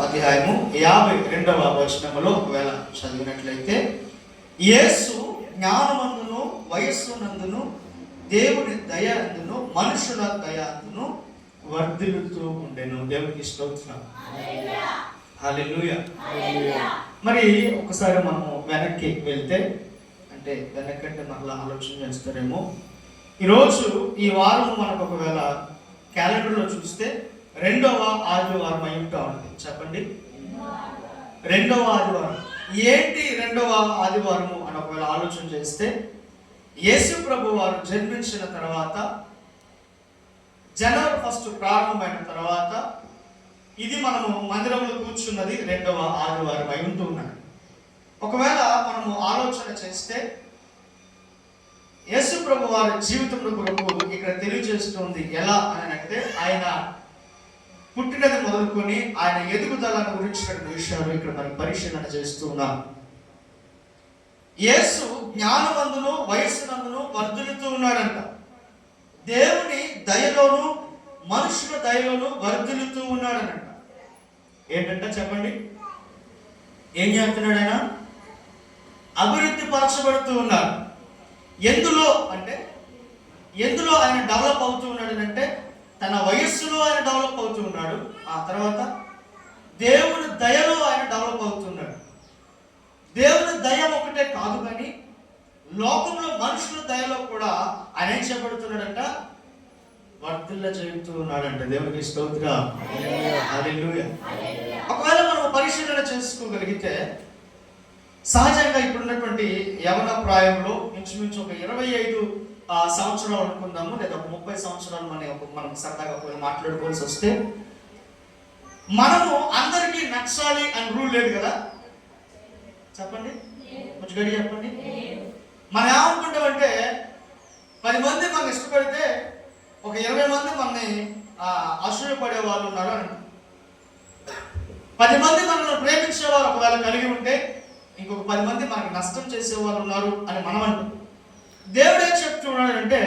అధ్యాయము 52వ వచనములో ఒకవేళ చదివినట్లయితే, యేసు జ్ఞానమందును వయస్సునందును దేవుని దయ అందును మనుషుల దయ అందును వర్ధిల్లుతూ ఉండెను. దేవునికి స్తోత్రం. హల్లెలూయా. మరి ఒకసారి మనము వెనక్కి వెళ్తే, అంటే వెనక్కంటే మరలా ఆలోచన చేస్తారేమో, ఈరోజు ఈ వారం మనకు ఒకవేళ క్యాలెండర్లో చూస్తే 2వ ఆదివారం అయి ఉంటా ఉంది. చెప్పండి, 2వ ఆదివారం. ఏంటి 2వ ఆదివారము అని ఒకవేళ ఆలోచన చేస్తే, యేసు ప్రభు వారు జన్మించిన తర్వాత జనవరి 1 ప్రారంభమైన తర్వాత ఇది మనము మందిరంలో కూర్చున్నది 2వ ఆదివారం అయి ఉంటున్నది. ఒకవేళ మనము ఆలోచన చేస్తే యేసు ప్రభు వారి జీవితంలో కొరకు ఇక్కడ తెలియజేస్తుంది ఎలా అని అంటే, ఆయన పుట్టినది మొదలుకొని ఆయన ఎదుగుదలను గురించిన విషయాలు ఇక్కడ మనం పరిశీలన చేస్తూ ఉన్నాం. యేసు జ్ఞానమందును వయస్సునందును వర్ధిల్లుతూ ఉన్నాడంట. దేవుని దయలోను మనుషుల దయలోను వర్ధిల్లుతూ ఉన్నాడనంట. ఏంటంట చెప్పండి, ఏం చేస్తున్నాడు ఆయన? అభివృద్ధి పరచబడుతూ ఉన్నాడు. ఎందులో అంటే, ఎందులో ఆయన డెవలప్ అవుతూ ఉన్నాడు అంటే, తన వయస్సులో ఆయన డెవలప్ అవుతూ ఉన్నాడు. ఆ తర్వాత దేవుని దయలో ఆయన డెవలప్ అవుతున్నాడు. దేవుని దయ ఒకటే కాదు కానీ లోకంలో మనుషుల దయలో కూడా ఆయన ఏం చేయబడుతున్నాడంట? వర్ధిల్ల చేస్తూ ఉన్నాడంట. దేవునికి స్తోత్రం. హల్లెలూయా. ఒకవేళ మనం పరిశీలన చేసుకోగలిగితే, సహజంగా ఇప్పుడున్నటువంటి యవన ప్రాయంలో ఇంచుమించు ఒక 25 సంవత్సరాలు అనుకుందాము, లేదా ఒక 30 సంవత్సరాలు మనం సరదాగా మాట్లాడుకోవాల్సి వస్తే, మనము అందరికీ నచ్చాలి అని రూల్ లేదు కదా. చెప్పండి, కొంచెం గడి చెప్పండి. మనం ఏమనుకుంటామంటే, 10 మంది మనం ఇష్టపడితే ఒక 20 మంది మనని అసూయపడే వాళ్ళు ఉన్నారు అని. 10 మంది మనల్ని ప్రేమించేవారు ఒకవేళ కలిగి ఉంటే, ఇంకొక 10 మంది మనకి నష్టం చేసేవాళ్ళు ఉన్నారు అని మనం అంటాం. దేవుడు ఏం చెప్తున్నాడంటే,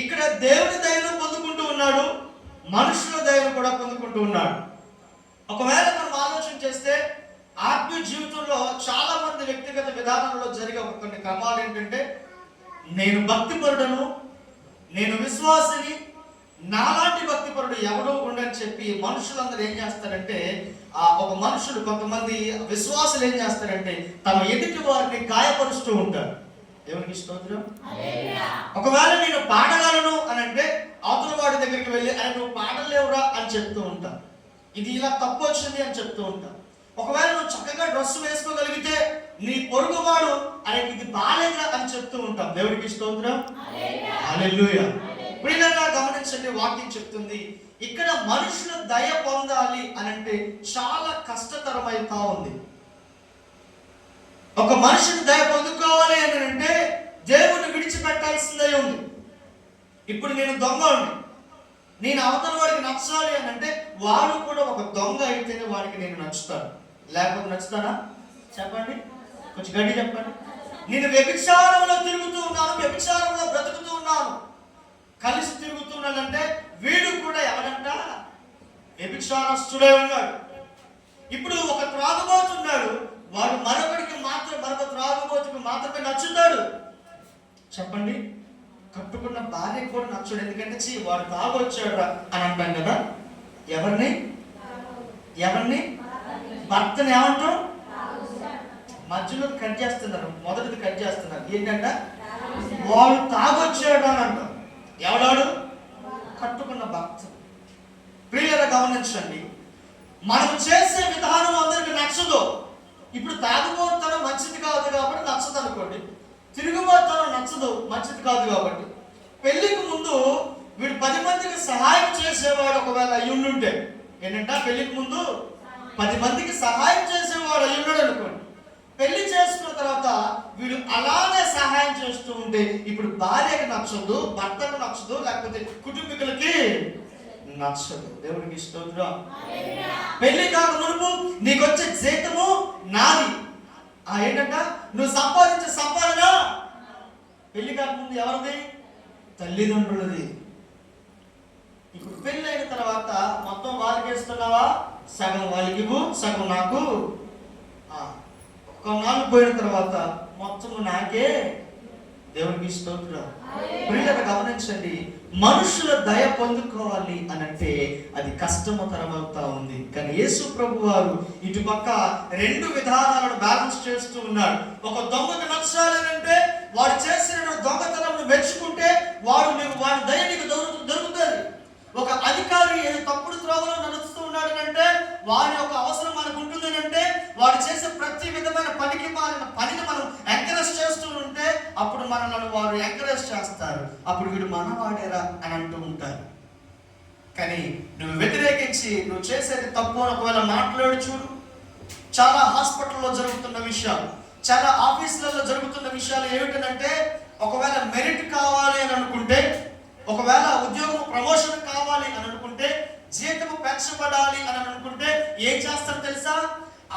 ఇక్కడ దేవుని దయను పొందుకుంటూ ఉన్నాడు, మనుషుల దయను కూడా పొందుకుంటూ ఉన్నాడు. ఒకవేళ మనం ఆలోచన చేస్తే, ఆత్మీయ జీవితంలో చాలా మంది వ్యక్తిగత విధానంలో జరిగే కొన్ని క్రమాలు ఏంటంటే, నేను భక్తిపరుడను, నేను విశ్వాసిని, నాలాంటి భక్తిపరుడు ఎవడో ఉండని చెప్పి మనుషులందరూ ఏం చేస్తారంటే, ఒక మనుషులు కొంతమంది విశ్వాసులు ఏం చేస్తారంటే తమ ఎదుటి వారిని గాయపరుస్తూ ఉంటారు. దేవునికి స్తోత్రం. ఒకవేళ నేను పాడగలను అని అంటే అవతల వాడి దగ్గరికి వెళ్ళి, ఆయన నువ్వు పాడలేవురా అని చెప్తూ ఉంటాను. ఇది ఇలా తప్పు వచ్చింది అని చెప్తూ ఉంటాను. ఒకవేళ నువ్వు చక్కగా డ్రెస్ వేసుకోగలిగితే నీ పొరుగువాడు ఆయనకి ఇది బాలేదా అని చెప్తూ ఉంటాం. దేవుడికి స్తోత్రం. హల్లెలూయా. ప్రియులారా గమనించండి, వాక్యం చెప్తుంది ఇక్కడ మనుషుల దయ పొందాలి అని అంటే చాలా కష్టతరమైతా ఉంది. ఒక మనిషిని దయ పొందుకోవాలి అని అంటే దేవుని విడిచిపెట్టాల్సిందే ఉంది. ఇప్పుడు నేను దొంగని, నేను అవతల వాడికి నచ్చాలి అని అంటే వాడు కూడా ఒక దొంగ అయితేనే వాడికి నేను నచ్చుతాను, లేకపోతే నచ్చుతానా? చెప్పండి, కొంచెం గట్టి చెప్పండి. నేను వ్యభిచారంలో తిరుగుతూ ఉన్నాను, వ్యభిచారంలో బ్రతుకుతూ ఉన్నాను, కలిసి తిరుగుతున్నానంటే వీడు కూడా ఎవడంట? వ్యభిచారస్తుడే ఉన్నాడు. ఇప్పుడు ఒక త్రాగుబోతున్నాడు, వాడు మరొక త్రాగుబోతుకు మాత్రమే నచ్చుతాడు. చెప్పండి, కట్టుకున్న భార్య కూడా నచ్చుడు. ఎందుకంటే వాడు తాగొచ్చాడు అని అంటాం కదా. ఎవరిని? భర్తని ఏమంటాం? మధ్యలో కట్ చేస్తున్నారు, మొదటిది కట్ చేస్తున్నారు. ఏంటంట? వాడు తాగొచ్చాడు అని అంటాం. ఎవడాడు? కట్టుకున్న భర్త. ప్రియులారా గమనించండి, మనం చేసే విధానం అందరికి నచ్చదు. ఇప్పుడు తాగుబోతనం మంచిది కాదు కాబట్టి నచ్చదు అనుకోండి, తిరుగుబోతనం నచ్చదు, మంచిది కాదు కాబట్టి. పెళ్లికి ముందు వీడు 10 మందికి సహాయం చేసేవాడు ఒకవేళ అయ్యుండుంటే, ఏంటంటే పెళ్లికి ముందు 10 మందికి సహాయం చేసేవాడు అయ్యున్నాడు అనుకోండి. పెళ్లి చేసుకున్న తర్వాత వీడు అలానే సహాయం చేస్తూ ఉంటే ఇప్పుడు భార్యకి నచ్చదు, భర్తకు నచ్చదు, లేకపోతే కుటుంబీకులకి నచ్చదు. దేవుడికి స్తోత్రం. పెళ్లి కాక మునుపు నీకు వచ్చే జీతము నాది, ఏంటంట? నువ్వు సంపాదించే సంపాదన. పెళ్లి కాక ముందు ఎవరిది? తల్లిదండ్రులది. ఇప్పుడు పెళ్ళి అయిన తర్వాత మొత్తం వాళ్ళకి ఇస్తున్నావా? సగం వాళ్ళకి ఇవ్వు, సగం నాకు. కొన్నాళ్ళు పోయిన తర్వాత మొత్తం నాకే. దేవునికి స్తోత్రం. ప్రియులను గమనించండి, మనుషుల దయ పొందుకోవాలి అని అంటే అది కష్టతరం అవుతా ఉంది. కానీ యేసు ప్రభు వారు ఇటుపక్క రెండు విధానాలను బ్యాలెన్స్ చేస్తూ ఉన్నాడు. ఒక దొంగకు నచ్చాలి అంటే వాడు చేసిన దొంగతనం మెచ్చుకుంటే వాడి దయ నీకు దొరుకుతుంది. ఒక అధికారి ఏదో తప్పుడు త్రోవలో నడుస్తూ ఉన్నాడు అంటే వాడి యొక్క అవసరం మనకు ఉంటుంది అంటే వాడు చేసే ప్రతి విధమైన పనికి మారిన పనిని మనం ఎంకరేజ్ చేస్తూ ఉంటే అప్పుడు మనల్ని వారు ఎంకరేజ్ చేస్తారు. అప్పుడు వీడు మనవాడేరా అని అంటూ ఉంటారు. కానీ నువ్వు వ్యతిరేకించి నువ్వు చేసేది తప్పు అని ఒకవేళ మాట్లాడి చూడు. చాలా హాస్పిటల్లో జరుగుతున్న విషయాలు, చాలా ఆఫీసులలో జరుగుతున్న విషయాలు ఏమిటంటే, ఒకవేళ మెరిట్ కావాలి అని అనుకుంటే, ఒకవేళ ఉద్యోగం ప్రమోషన్ కావాలి అని అనుకుంటే, జీతము పెంచబడాలి అని అనుకుంటే ఏం చేస్తారు తెలుసా?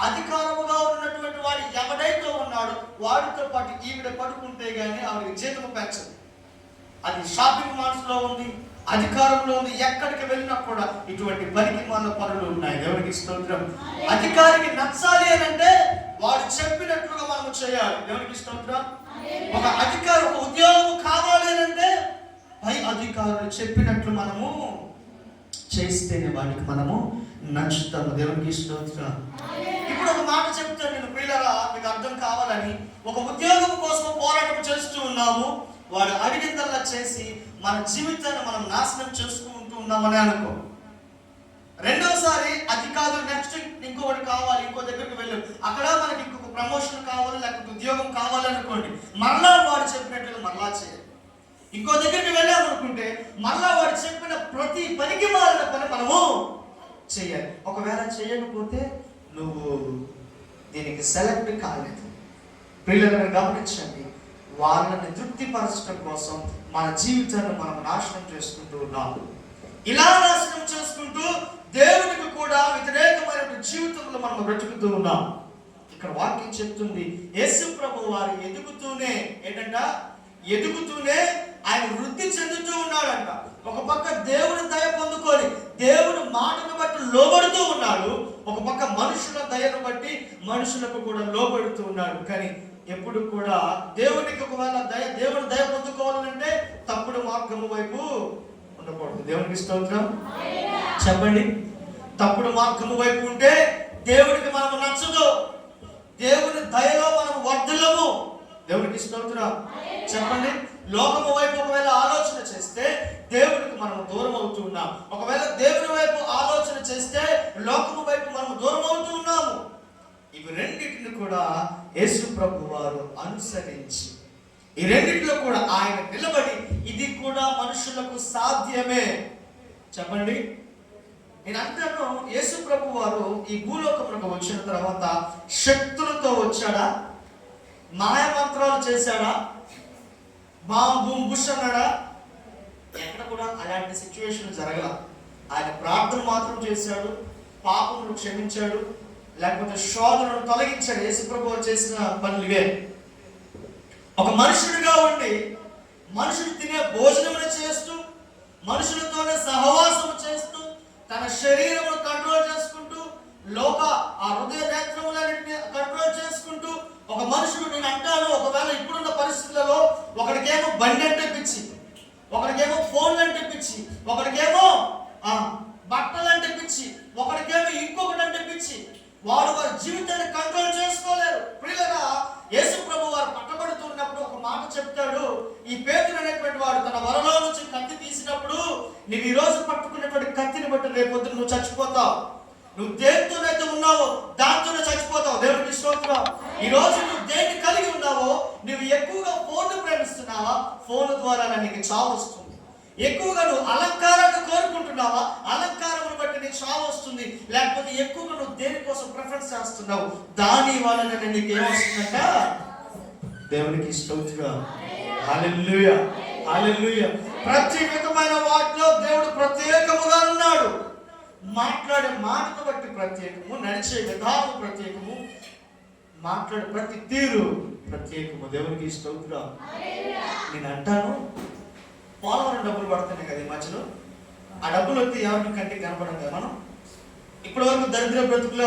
అధికారముగా ఉన్నటువంటి వాడు ఎవడైతే ఉన్నాడో వాడితో పాటు ఈవిడ పడుకుంటే గానీ ఆవిడకి జీతము పెంచదు. అది షాపింగ్ మాల్స్ లో ఉంది, అధికారంలో ఉంది. ఎక్కడికి వెళ్ళినా కూడా ఇటువంటి పనికి మన పనులు ఉన్నాయి. దేవునికి స్తోత్రం. అధికారికి నచ్చాలి అని అంటే వాడు చెప్పినట్లుగా మనం చేయాలి. దేవునికి స్తోత్రం. ఒక అధికారి, ఒక ఉద్యోగం కావాలి అని అంటే పై అధికారులు చెప్పినట్లు మనము చేస్తేనే వాడికి మనము నచ్చుతాము. దేవునికి స్తోత్రం. ఇప్పుడు ఒక మాట చెప్తాను నేను ప్రియులారా, మీకు అర్థం కావాలని. ఒక ఉద్యోగం కోసం పోరాటం చేస్తూ ఉన్నాము, వాడు అడిగిందల్లా చేసి మన జీవితాన్ని మనం నాశనం చేసుకుంటూ ఉన్నామని అనుకో. రెండోసారి అది కాదు, నెక్స్ట్ ఇంకొకటి కావాలి, ఇంకో దగ్గరికి వెళ్ళు, అక్కడ మనకి ఇంకొక ప్రమోషన్ కావాలి, లేకపోతే ఉద్యోగం కావాలి అనుకోండి. మరలా వాడు చెప్పినట్టుగా మరలా చేయాలి. ఇంకో దగ్గరికి వెళ్ళామనుకుంటే మరలా వాడు చెప్పిన ప్రతి పనికి మారిన పని మనము చేయాలి. ఒకవేళ చేయకపోతే నువ్వు దీనికి సెలెక్ట్ కాలేదు. పిల్లలను గమనించండి, వాళ్ళని తృప్తిపరచడం కోసం మన జీవితాన్ని మనం నాశనం చేసుకుంటూ ఉన్నాము. ఇలా నాశనం చేసుకుంటూ దేవునికి కూడా వ్యతిరేకమైన జీవితంలో మనం బ్రతుకుతూ ఉన్నాం. ఇక్కడ వాక్యం చెప్తుంది, యేసు ప్రభు వారు ఎదుగుతూనే ఆయన వృద్ధి చెందుతూ ఉన్నాడంట. ఒక పక్క దేవుని దయ పొందుకొని దేవుని మాటను బట్టి లోబడుతూ ఉన్నాడు, ఒక పక్క మనుషుల దయను బట్టి మనుషులకు కూడా లోబడుతూ ఉన్నాడు. కానీ ఎప్పుడు కూడా దేవునికి ఒకవేళ దేవుని దయ పొందుకోవాలంటే తప్పుడు మార్గము వైపు ఉండకూడదు. దేవునికి స్తోత్రం చెప్పండి. తప్పుడు మార్గము వైపు ఉంటే దేవునికి మనము నచ్చదు, దేవుని దయలో మనం వర్ధలము. దేవునికి స్తోత్రం చెప్పండి. లోకము వైపు ఒకవేళ ఆలోచన చేస్తే దేవునికి మనం దూరం అవుతూ ఉన్నాం. ఒకవేళ దేవుని వైపు ఆలోచన చేస్తే లోకము వైపు మనం దూరం అవుతూ ఉన్నాము. ఇవి రెండింటిని కూడా యేసు ప్రభు వారు అనుసరించి ఈ రెండింటిలో కూడా ఆయన నిలబడి ఇది కూడా మనుషులకు సాధ్యమే. చెప్పండి. నేను అంటాను, యేసు ప్రభు వారు ఈ భూలోకంలోకి వచ్చిన తర్వాత శక్తులతో వచ్చాడా? మాయమంత్రాలు చేశాడా? బుష్ అన్నాడా? ఎక్కడ కూడా అలాంటి సిచ్యువేషన్ జరగల. ఆయన ప్రార్థన మాత్రం చేశాడు, పాపమును క్షమించాడు, లేకపోతే శోధనను తొలగించాడు. యేసుప్రభు చేసిన పనులువే. ఒక మనుషుడిగా ఉండి మనుషులు తినే భోజనమును చేస్తూ, మనుషులతోనే సహవాసం చేస్తూ, తన శరీరమును కంట్రోల్ చేసుకుంటూ, ఆ హృదయ నేత్రములన్నింటినీ కంట్రోల్ చేసుకుంటూ ఒక మనుషుడు, నేను అంటాను, ఒకవేళ ఇప్పుడున్న పరిస్థితులలో ఒకరికేమో బండి అంటే పిచ్చి, ఒకరికేమో ఫోన్లు అంటే పిచ్చి, ఒకరికేమో బట్టలు అంటే పిచ్చి, ఒకరికేమో ఇంకొకటి అంటే పిచ్చి, వారి జీవితాన్ని కంట్రోల్ చేసుకోలేరు. ప్రియులరా, యేసు ప్రభు వారు పట్టబడుతున్నప్పుడు ఒక మాట చెప్తాడు. ఈ పేతురు అనేటువంటి వాడు తన వరలో నుంచి కత్తి తీసినప్పుడు, నువ్వు ఈ రోజు పట్టుకున్నటువంటి కత్తిని బట్టి రేపొద్దు నువ్వు చచ్చిపోతావు. నువ్వు దేనితోనైతే ఉన్నావో దాంతోనే చచ్చిపోతావు. దేవునికి స్తోత్రం. ఈ రోజు నువ్వు దేన్ని కలిగి ఉన్నావో, నువ్వు ఎక్కువగా ఫోన్ ప్రేమిస్తున్నావా, ఫోన్ ద్వారా నీకు చావు వస్తుంది. ఎక్కువగా నువ్వు అలంకారాన్ని కోరుకుంటున్నావా, అలంకారం బట్టి నీకు చావు వస్తుంది. లేకపోతే ఎక్కువగా నువ్వు దేనికోసం ప్రిఫరెన్స్ చేస్తున్నావు, దాని వలన నీకు ఏమొస్తుందంట? దేవునికి స్తోత్రం. హల్లెలూయా, హల్లెలూయా. ప్రతి విధమైన వాటిలో దేవుడు ప్రత్యేకముగా ఉన్నాడు. మాట్లాడే మాటను బట్టి ప్రత్యేకము, నడిచే విధానం ప్రత్యేకము, మాట్లాడే ప్రతి తీరు ప్రత్యేకము. దేవునికి స్తోత్రం. నేను అంటాను, పోలవరం డబ్బులు పడుతున్నాయి కదా ఈ మధ్యలో. ఆ డబ్బులు వస్తే ఎవరికి కంటికి కనపడం కదా. మనం ఇప్పటి వరకు దరిద్ర బ్రతుకులు